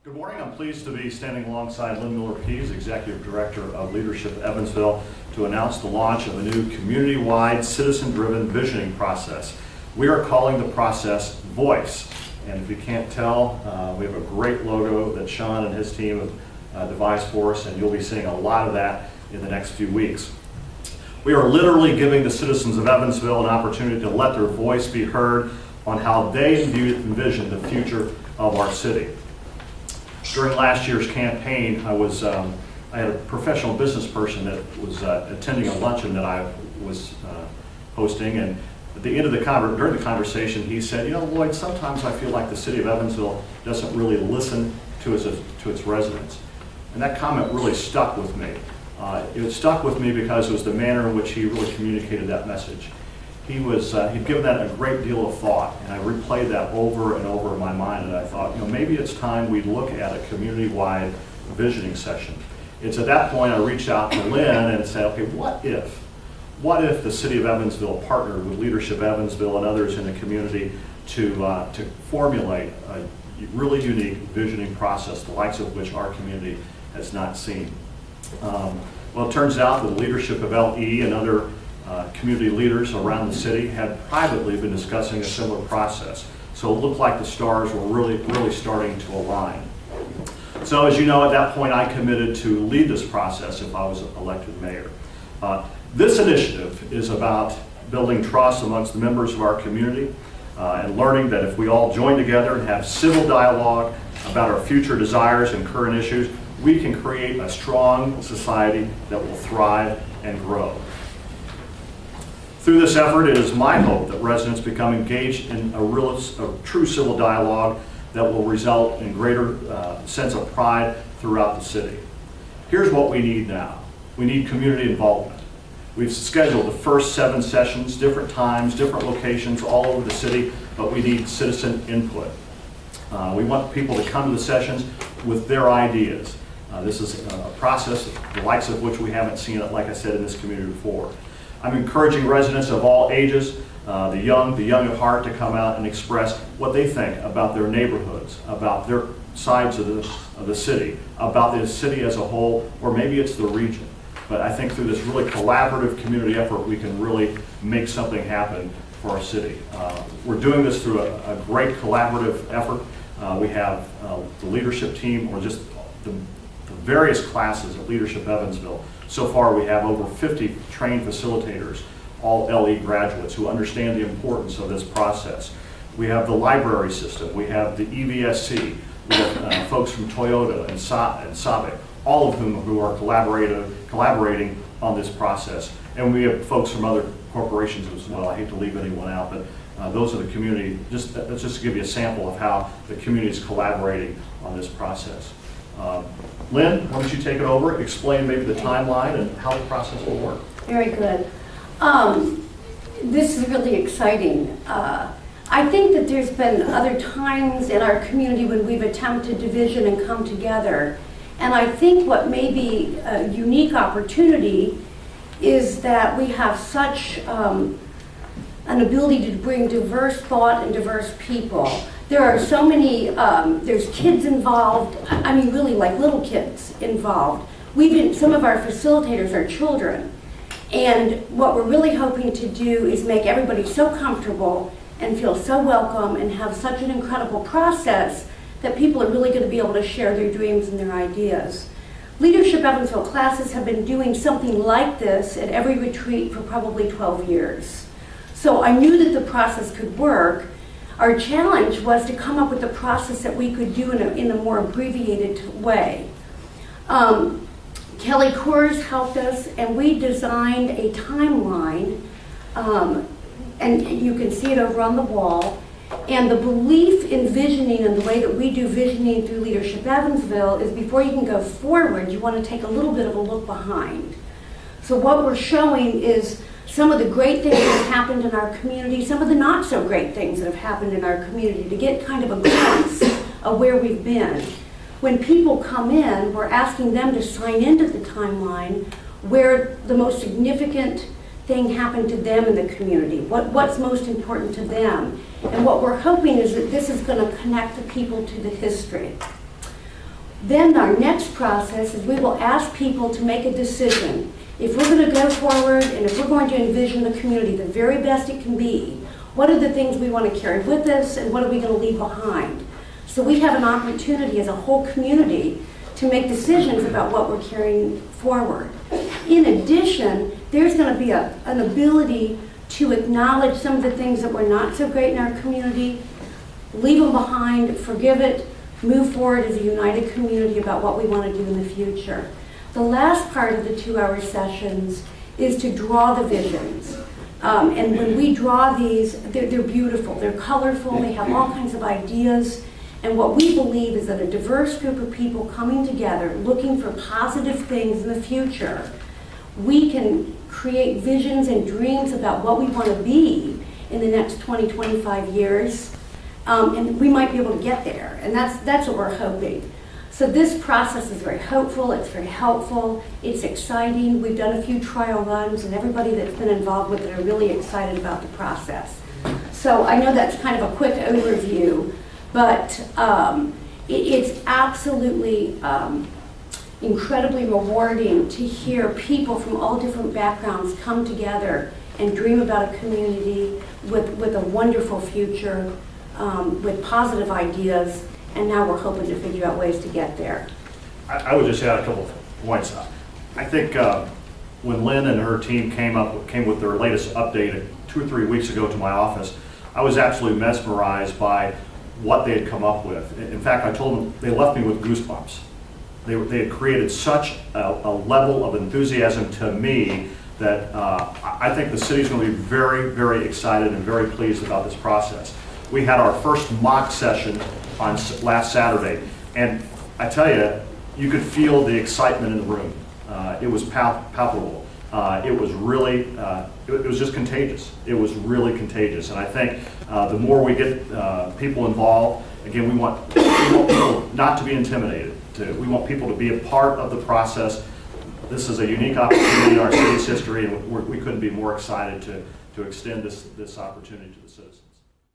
Good morning. I'm pleased to be standing alongside Lynn Miller-Pease, Executive Director of Leadership Evansville, to announce the launch of a new community-wide, citizen-driven visioning process. We are calling the process Voice. And if you can't tell, we have a great logo that Sean and his team have devised for us, and you'll be seeing a lot of that in the next few weeks. We are literally giving the citizens of Evansville an opportunity to let their voice be heard on how they envision the future of our city. During last year's campaign, I had a professional business person that was attending a luncheon that I was hosting, and at the end of during the conversation, he said, "You know, Lloyd, sometimes I feel like the city of Evansville doesn't really listen to its residents." And that comment really stuck with me. It stuck with me because it was the manner in which he really communicated that message. He'd given that a great deal of thought, and I replayed that over and over in my mind, and I thought, you know, maybe it's time we look at a community-wide visioning session. It's at that point I reached out to Lynn and said, okay, what if the city of Evansville partnered with Leadership Evansville and others in the community to formulate a really unique visioning process, the likes of which our community has not seen. Well, it turns out that the leadership of LE and other community leaders around the city had privately been discussing a similar process. So it looked like the stars were really starting to align. So as you know, at that point I committed to lead this process if I was elected mayor. This initiative is about building trust amongst the members of our community and learning that if we all join together and have civil dialogue about our future desires and current issues, we can create a strong society that will thrive and grow. Through this effort, it is my hope that residents become engaged in a true civil dialogue that will result in greater sense of pride throughout the city. Here's what we need now. We need community involvement. We've scheduled the first 7 sessions, different times, different locations all over the city, but we need citizen input. We want people to come to the sessions with their ideas. This is a process, the likes of which we haven't seen, like I said, in this community before. I'm encouraging residents of all ages, the young at heart, to come out and express what they think about their neighborhoods, about their sides of the city, about the city as a whole, or maybe it's the region. But I think through this really collaborative community effort, we can really make something happen for our city. We're doing this through a great collaborative effort. We have the leadership team, or just the various classes of Leadership Evansville. So far we have over 50 trained facilitators, all LE graduates who understand the importance of this process. We have the library system, we have the EVSC, we have folks from Toyota and Sabic, all of whom who are collaborating on this process. And we have folks from other corporations as well. I hate to leave anyone out, but those are the community. Let's just give you a sample of how the community is collaborating on this process. Lynn, why don't you take it over, explain maybe the timeline and how the process will work. Very good. This is really exciting. I think that there's been other times in our community when we've attempted to vision and come together. And I think what may be a unique opportunity is that we have such an ability to bring diverse thought and diverse people. There are so many, there's kids involved, I mean really like little kids involved. Some of our facilitators are children. And what we're really hoping to do is make everybody so comfortable and feel so welcome and have such an incredible process that people are really going to be able to share their dreams and their ideas. Leadership Evansville classes have been doing something like this at every retreat for probably 12 years. So I knew that the process could work. Our challenge was to come up with a process that we could do in a more abbreviated way. Kelly Coors helped us, and we designed a timeline, and you can see it over on the wall. And the belief in visioning and the way that we do visioning through Leadership Evansville is before you can go forward, you want to take a little bit of a look behind. So what we're showing is some of the great things that have happened in our community, some of the not so great things that have happened in our community, to get kind of a glimpse of where we've been. When people come in, we're asking them to sign into the timeline where the most significant thing happened to them in the community, what's most important to them. And what we're hoping is that this is going to connect the people to the history. Then our next process is we will ask people to make a decision. If we're going to go forward and if we're going to envision the community the very best it can be, what are the things we want to carry with us and what are we going to leave behind? So we have an opportunity as a whole community to make decisions about what we're carrying forward. In addition, there's going to be an ability to acknowledge some of the things that were not so great in our community, leave them behind, forgive it, move forward as a united community about what we want to do in the future. The last part of the 2-hour sessions is to draw the visions. And when we draw these, they're beautiful, they're colorful, they have all kinds of ideas. And what we believe is that a diverse group of people coming together, looking for positive things in the future, we can create visions and dreams about what we want to be in the next 20, 25 years. And we might be able to get there. And that's what we're hoping. So this process is very hopeful, it's very helpful, it's exciting. We've done a few trial runs and everybody that's been involved with it are really excited about the process. So I know that's kind of a quick overview, but it's absolutely incredibly rewarding to hear people from all different backgrounds come together and dream about a community with a wonderful future, with positive ideas. And now we're hoping to figure out ways to get there. I would just add a couple of points. I think when Lynn and her team came with their latest update 2 or 3 weeks ago to my office, I was absolutely mesmerized by what they had come up with. In fact, I told them they left me with goosebumps. They had created such a level of enthusiasm to me that I think the city's going to be very, very excited and very pleased about this process. We had our first mock session on last Saturday, and I tell you, you could feel the excitement in the room. It was palpable. It was really, it was just contagious. It was really contagious, and I think the more we get people involved, again, we want people not to be intimidated. We want people to be a part of the process. This is a unique opportunity in our city's history, and we couldn't be more excited to extend this opportunity to the citizens.